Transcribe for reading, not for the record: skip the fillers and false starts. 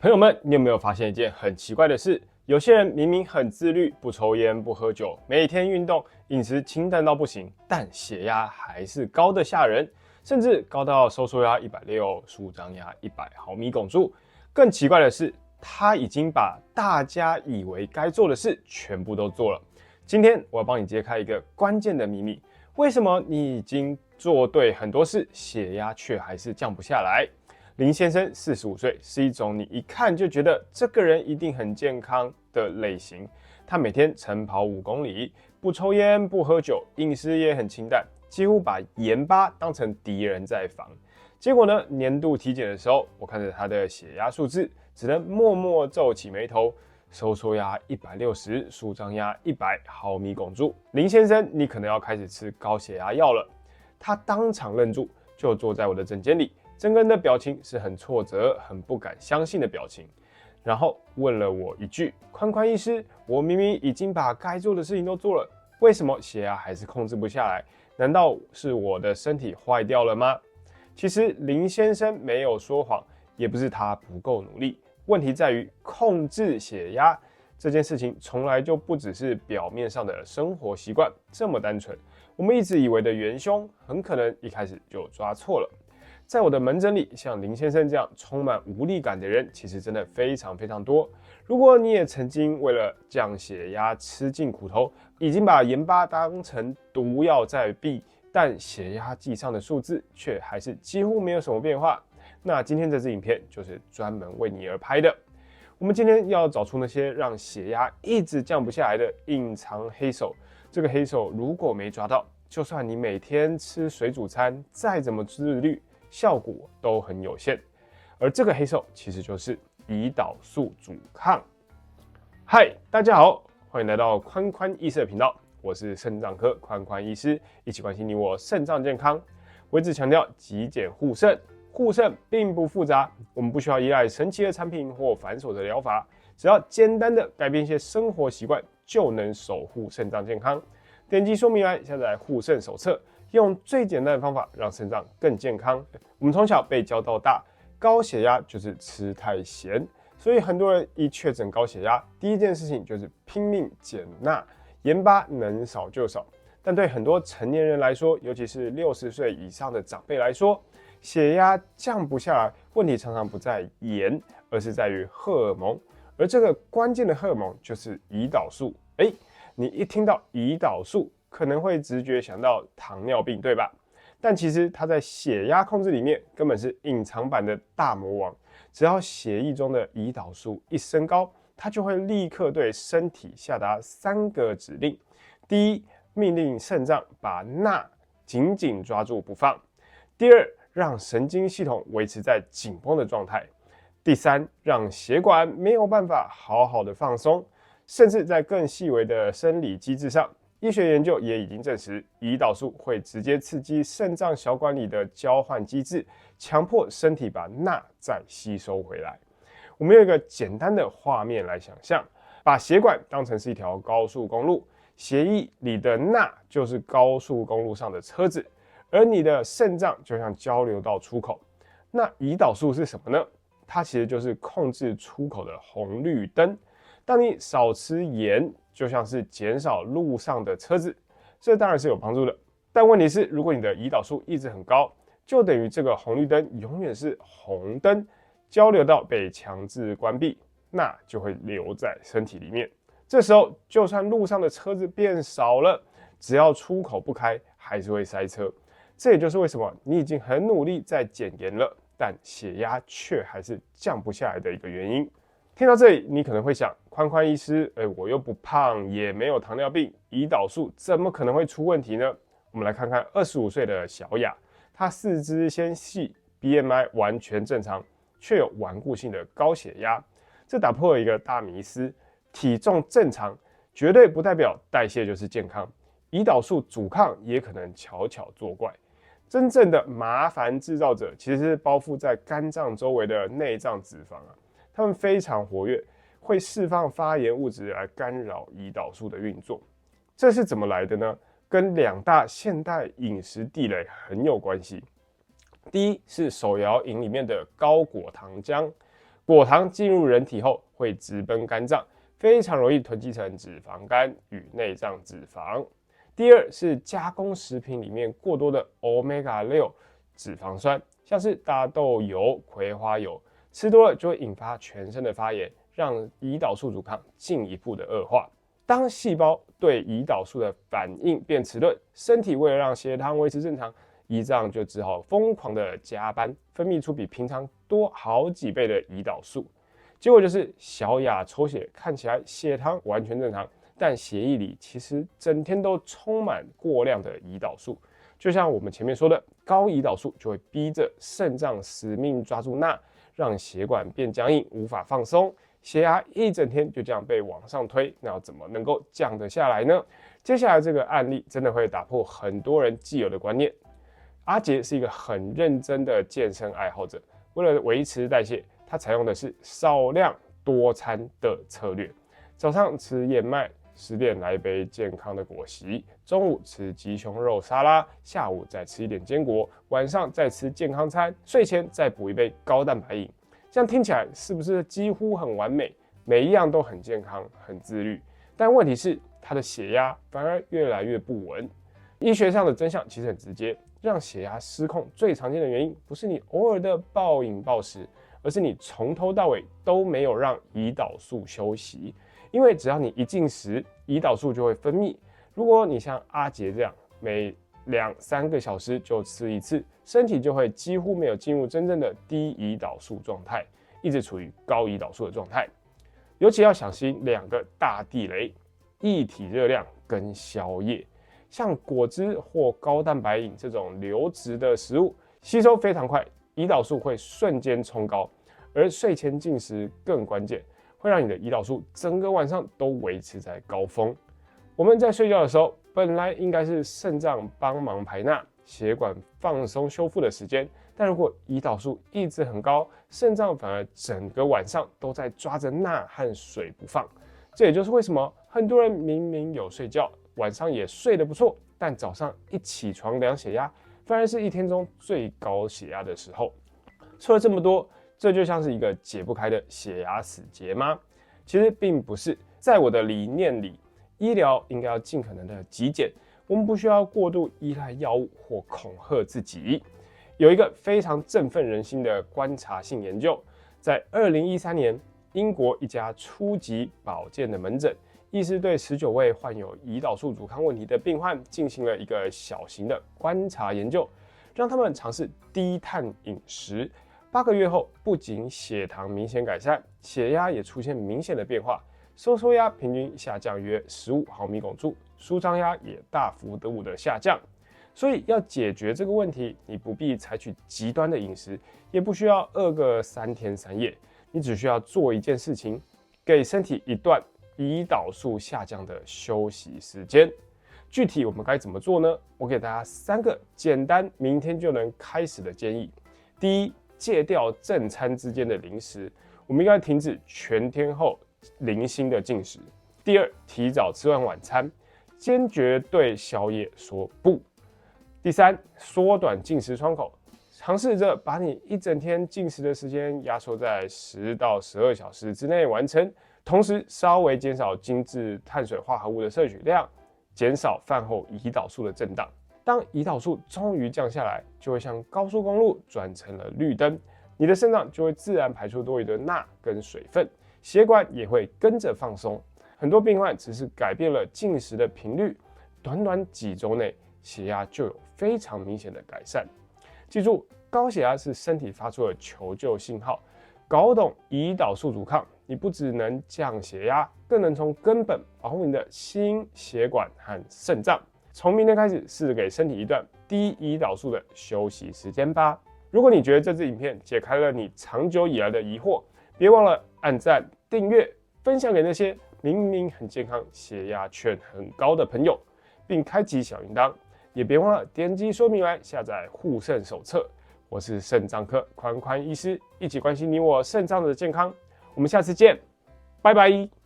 朋友们，你有没有发现一件很奇怪的事？有些人明明很自律，不抽烟、不喝酒，每天运动，饮食清淡到不行，但血压还是高的吓人，甚至高到收缩压160，舒张压100毫米汞柱。更奇怪的是，他已经把大家以为该做的事全部都做了。今天我要帮你揭开一个关键的秘密：为什么你已经做对很多事，血压却还是降不下来？林先生45岁，是一种你一看就觉得这个人一定很健康的类型。他每天晨跑5公里，不抽烟不喝酒，饮食也很清淡，几乎把盐巴当成敌人在防。结果呢，年度体检的时候，我看着他的血压数字，只能默默皱起眉头。收缩压160，舒张压100毫米汞柱。林先生，你可能要开始吃高血压药了。他当场愣住，就坐在我的诊间里。整个人的表情是很挫折、很不敢相信的表情，然后问了我一句：“宽宽医师，我明明已经把该做的事情都做了，为什么血压还是控制不下来？难道是我的身体坏掉了吗？”其实林先生没有说谎，也不是他不够努力，问题在于控制血压这件事情从来就不只是表面上的生活习惯这么单纯。我们一直以为的元凶，很可能一开始就抓错了。在我的门诊里，像林先生这样充满无力感的人，其实真的非常非常多。如果你也曾经为了降血压吃尽苦头，已经把盐巴当成毒药在避，但血压计上的数字却还是几乎没有什么变化，那今天这支影片就是专门为你而拍的。我们今天要找出那些让血压一直降不下来的隐藏黑手。这个黑手如果没抓到，就算你每天吃水煮餐，再怎么自律，效果都很有限。而这个黑手其实就是胰岛素阻抗。嗨，大家好，欢迎来到宽宽医师的频道，我是肾脏科宽宽医师，一起关心你我肾脏健康。我一直强调极简护肾，护肾并不复杂，我们不需要依赖神奇的产品或繁琐的疗法，只要简单的改变一些生活习惯，就能守护肾脏健康。点击说明栏下载护肾手册，用最简单的方法让肾脏更健康。我们从小被教到大，高血压就是吃太咸，所以很多人一确诊高血压，第一件事情就是拼命减钠，盐巴能少就少。但对很多成年人来说，尤其是60岁以上的长辈来说，血压降不下来，问题常常不在盐，而是在于荷尔蒙。而这个关键的荷尔蒙就是胰岛素。你一听到胰岛素，可能会直觉想到糖尿病，对吧？但其实它在血压控制里面根本是隐藏版的大魔王。只要血液中的胰岛素一升高，它就会立刻对身体下达3个指令：第一，命令肾脏把钠紧紧抓住不放；第二，让神经系统维持在紧绷的状态；第三，让血管没有办法好好的放松。甚至在更细微的生理机制上，医学研究也已经证实，胰岛素会直接刺激肾脏小管里的交换机制，强迫身体把钠再吸收回来。我们用一个简单的画面来想象，把血管当成是一条高速公路，血液里的钠就是高速公路上的车子，而你的肾脏就像交流道出口。那胰岛素是什么呢？它其实就是控制出口的红绿灯。当你少吃盐，就像是减少路上的车子，这当然是有帮助的。但问题是，如果你的胰岛素一直很高，就等于这个红绿灯永远是红灯，交流道被强制关闭，钠就会留在身体里面。这时候，就算路上的车子变少了，只要出口不开，还是会塞车。这也就是为什么你已经很努力在减盐了，但血压却还是降不下来的一个原因。听到这里，你可能会想，宽宽医师，我又不胖，也没有糖尿病，胰岛素怎么可能会出问题呢？我们来看看25岁的小雅，她四肢纤细 ，BMI 完全正常，却有顽固性的高血压。这打破了一个大迷思：体重正常绝对不代表代谢就是健康，胰岛素阻抗也可能悄悄作怪。真正的麻烦制造者其实是包覆在肝脏周围的内脏脂肪啊。它们非常活跃，会释放发炎物质来干扰胰岛素的运作。这是怎么来的呢？跟2大现代饮食地雷很有关系。第一是手摇饮里面的高果糖浆，果糖进入人体后会直奔肝脏，非常容易囤积成脂肪肝与内脏脂肪。第二是加工食品里面过多的 Omega-6 脂肪酸，像是大豆油、葵花油，吃多了就会引发全身的发炎，让胰岛素阻抗进一步的恶化。当细胞对胰岛素的反应变迟钝，身体为了让血糖维持正常，胰脏就只好疯狂的加班，分泌出比平常多好几倍的胰岛素。结果就是小亚抽血，看起来血糖完全正常，但血液里其实整天都充满过量的胰岛素。就像我们前面说的，高胰岛素就会逼着肾脏死命抓住钠，让血管变僵硬，无法放松。血压一整天就这样被往上推，那要怎么能够降得下来呢？接下来这个案例真的会打破很多人既有的观念。阿杰是一个很认真的健身爱好者，为了维持代谢，他采用的是少量多餐的策略。早上吃燕麦，10点来一杯健康的果昔，中午吃鸡胸肉沙拉，下午再吃一点坚果，晚上再吃健康餐，睡前再补一杯高蛋白饮。这样听起来是不是几乎很完美？每一样都很健康、很自律，但问题是他的血压反而越来越不稳。医学上的真相其实很直接，让血压失控最常见的原因不是你偶尔的暴饮暴食，而是你从头到尾都没有让胰岛素休息。因为只要你一进食，胰岛素就会分泌。如果你像阿杰这样每2-3个小时就吃一次，身体就会几乎没有进入真正的低胰岛素状态，一直处于高胰岛素的状态。尤其要小心2个大地雷：液体热量跟宵夜。像果汁或高蛋白饮这种流质的食物，吸收非常快，胰岛素会瞬间冲高。而睡前进食更关键，会让你的胰岛素整个晚上都维持在高峰。我们在睡觉的时候，本来应该是肾脏帮忙排钠、血管放松修复的时间，但如果胰岛素一直很高，肾脏反而整个晚上都在抓着钠和水不放。这也就是为什么很多人明明有睡觉，晚上也睡得不错，但早上一起床量血压，反而是一天中最高血压的时候。说了这么多，这就像是一个解不开的血压死结吗？其实并不是，在我的理念里，医疗应该要尽可能的极简，我们不需要过度依赖药物或恐吓自己。有一个非常振奋人心的观察性研究，在2013年，英国一家初级保健的门诊，医师对19位患有胰岛素阻抗问题的病患进行了一个小型的观察研究，让他们尝试低碳饮食。8个月后，不仅血糖明显改善，血压也出现明显的变化，收缩压平均下降约15毫米汞柱，舒张压也大幅度的下降。所以要解决这个问题，你不必采取极端的饮食，也不需要饿个3天3夜，你只需要做一件事情，给身体一段胰岛素下降的休息时间。具体我们该怎么做呢？我给大家3个简单明天就能开始的建议。第一，戒掉正餐之间的零食，我们应该停止全天候零星的进食。第二，提早吃完晚餐，坚决对宵夜说不。第三，缩短进食窗口，尝试着把你一整天进食的时间压缩在10到12小时之内完成，同时稍微减少精致碳水化合物的摄取量，减少饭后胰岛素的震荡。当胰岛素终于降下来，就会像高速公路转成了绿灯，你的肾脏就会自然排出多余的钠跟水分，血管也会跟着放松。很多病患只是改变了进食的频率，短短几周内，血压就有非常明显的改善。记住，高血压是身体发出的求救信号。搞懂胰岛素阻抗，你不只能降血压，更能从根本保护你的心、血管和肾脏。从明天开始，试着给身体一段低胰岛素的休息时间吧。如果你觉得这支影片解开了你长久以来的疑惑，别忘了按赞、订阅、分享给那些明明很健康、血压却很高的朋友，并开启小铃铛。也别忘了点击说明栏下载护肾手册。我是肾脏科宽宽医师，一起关心你我肾脏的健康。我们下次见，拜拜。